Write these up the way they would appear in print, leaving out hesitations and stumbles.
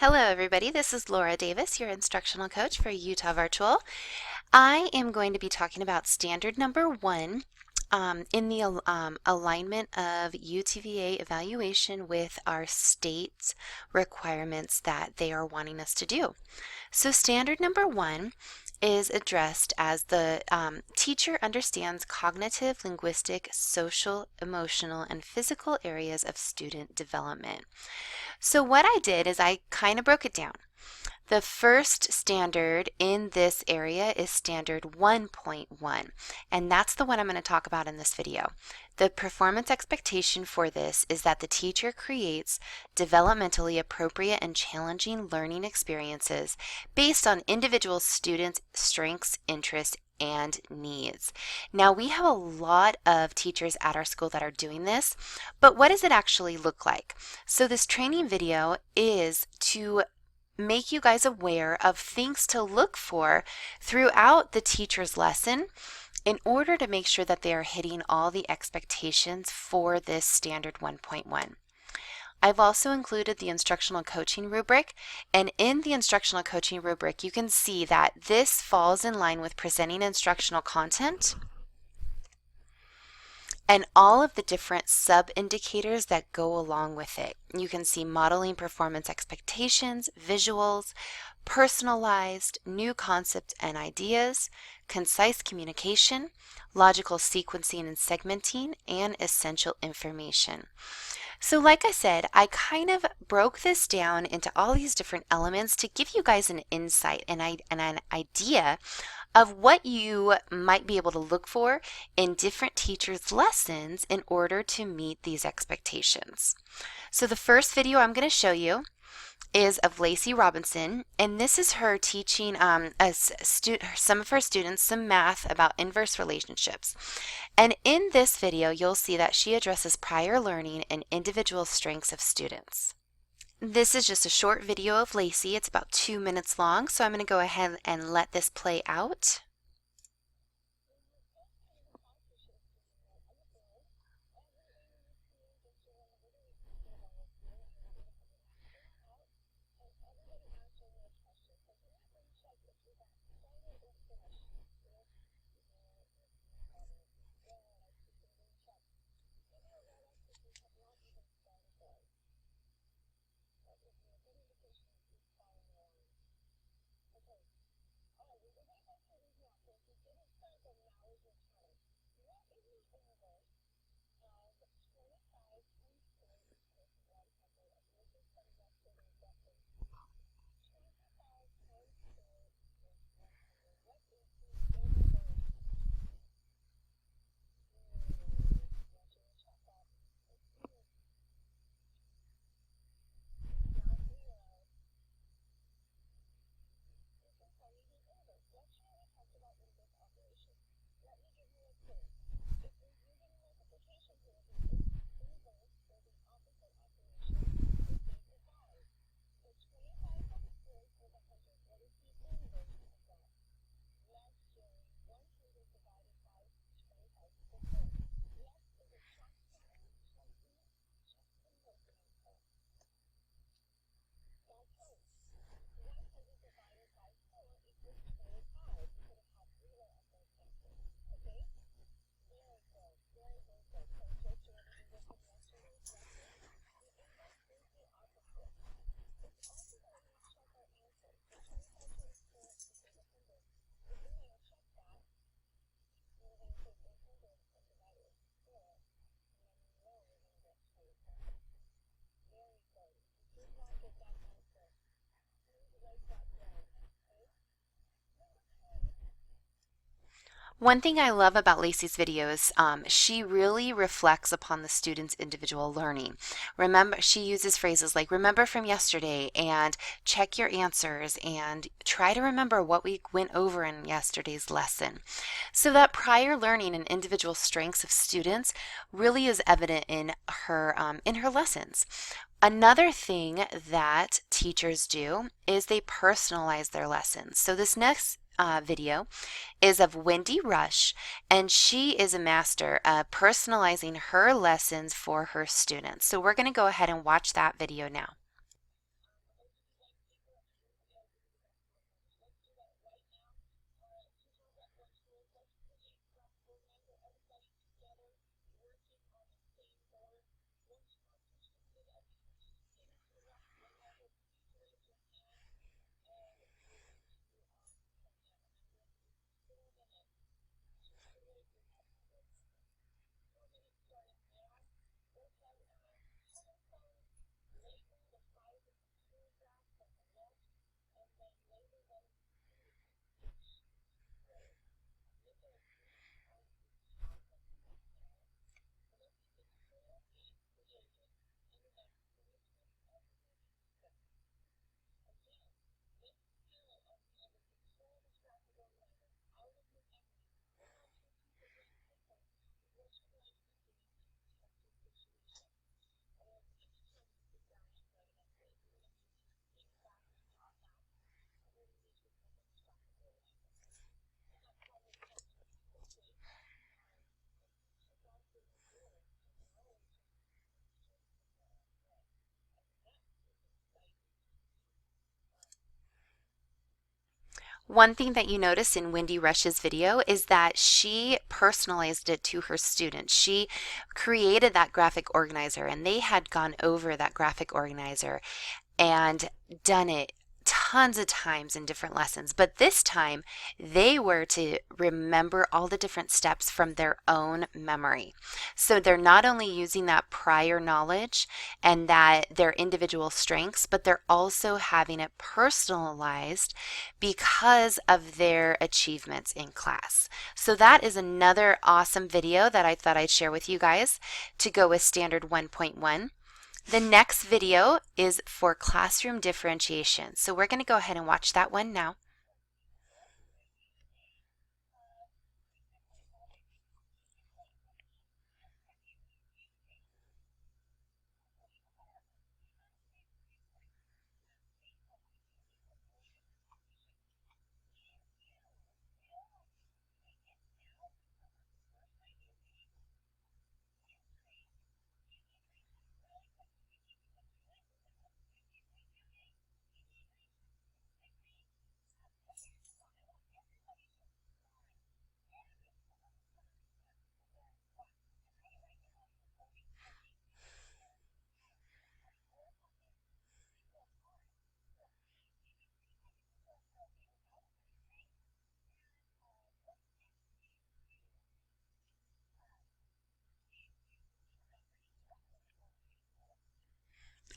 Hello everybody, this is Laura Davis, your instructional coach for Utah Virtual. I am going to be talking about standard number 1 in the alignment of UTVA evaluation with our state requirements that they are wanting us to do. So standard number 1 is addressed as the teacher understands cognitive, linguistic, social, emotional, and physical areas of student development. So what I did is I kind of broke it down. The first standard in this area is standard 1.1, and that's the one I'm going to talk about in this video. The performance expectation for this is that the teacher creates developmentally appropriate and challenging learning experiences based on individual students' strengths, interests, and needs. Now, we have a lot of teachers at our school that are doing this, but what does it actually look like? So this training video is to make you guys aware of things to look for throughout the teacher's lesson in order to make sure that they are hitting all the expectations for this standard 1.1. I've also included the instructional coaching rubric, and in the instructional coaching rubric you can see that this falls in line with presenting instructional content and all of the different sub-indicators that go along with it. You can see modeling performance expectations, visuals, personalized, new concepts and ideas, concise communication, logical sequencing and segmenting, and essential information. So like I said, I kind of broke this down into all these different elements to give you guys an insight and an idea of what you might be able to look for in different teachers' lessons in order to meet these expectations. So the first video I'm going to show you is of Lacey Robinson, and this is her teaching some of her students some math about inverse relationships. And in this video, you'll see that she addresses prior learning and individual strengths of students. This is just a short video of Lacey. It's about 2 minutes long, so I'm going to go ahead and let this play out. One thing I love about Lacey's videos, she really reflects upon the student's individual learning. Remember, she uses phrases like remember from yesterday and check your answers and try to remember what we went over in yesterday's lesson. So that prior learning and individual strengths of students really is evident in her lessons. Another thing that teachers do is they personalize their lessons. So this next video is of Wendy Rush, and she is a master at personalizing her lessons for her students. So we're going to go ahead and watch that video now. One thing that you notice in Wendy Rush's video is that she personalized it to her students. She created that graphic organizer, and they had gone over that graphic organizer and done it tons of times in different lessons. But this time they were to remember all the different steps from their own memory. So they're not only using that prior knowledge and that their individual strengths, but they're also having it personalized because of their achievements in class. So that is another awesome video that I thought I'd share with you guys to go with Standard 1.1. The next video is for classroom differentiation. So we're going to go ahead and watch that one now.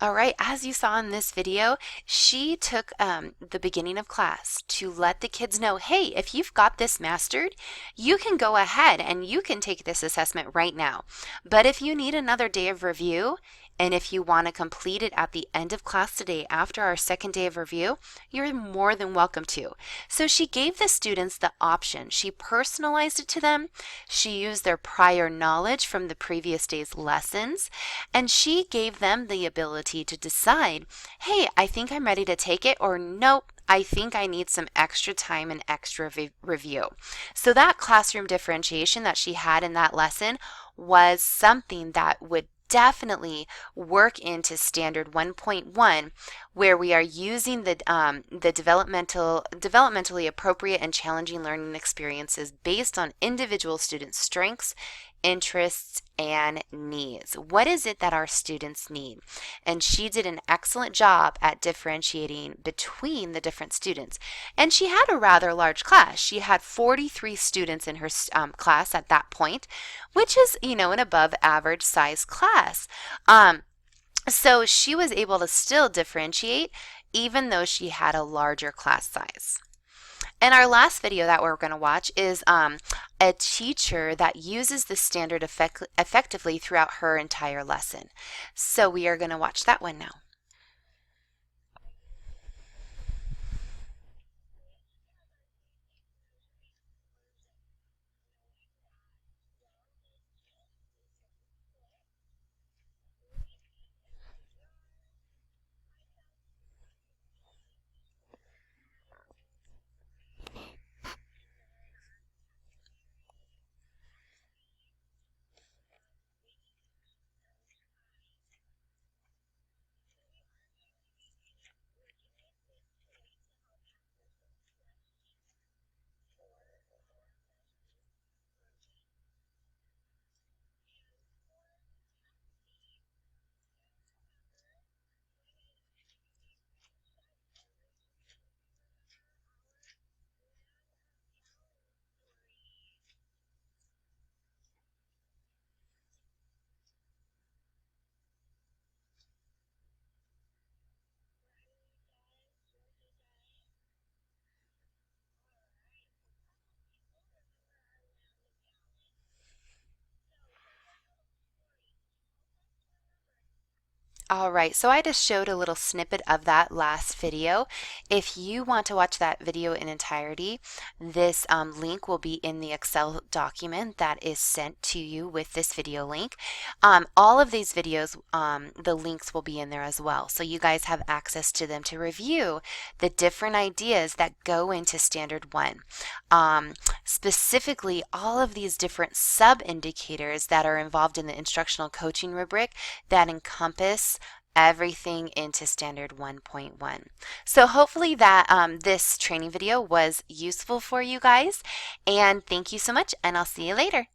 All right, as you saw in this video, she took the beginning of class to let the kids know, hey, if you've got this mastered, you can go ahead and you can take this assessment right now. But if you need another day of review, and if you want to complete it at the end of class today after our second day of review, you're more than welcome to. So she gave the students the option. She personalized it to them. She used their prior knowledge from the previous day's lessons, and she gave them the ability to decide, hey, I think I'm ready to take it, or nope, I think I need some extra time and extra review. So that classroom differentiation that she had in that lesson was something that would definitely work into Standard 1.1, where we are using the developmentally appropriate and challenging learning experiences based on individual students' strengths, interests, and needs. What is it that our students need? And she did an excellent job at differentiating between the different students. And she had a rather large class. She had 43 students in her class at that point, which is, an above average size class. So she was able to still differentiate even though she had a larger class size. And our last video that we're going to watch is a teacher that uses the standard effectively throughout her entire lesson. So we are going to watch that one now. All right, so I just showed a little snippet of that last video. If you want to watch that video in entirety, this link will be in the Excel document that is sent to you with this video link. All of these videos, the links will be in there as well, so you guys have access to them to review the different ideas that go into Standard 1. Specifically, all of these different sub-indicators that are involved in the instructional coaching rubric that encompass everything into Standard 1.1. So hopefully that this training video was useful for you guys, and thank you so much, and I'll see you later.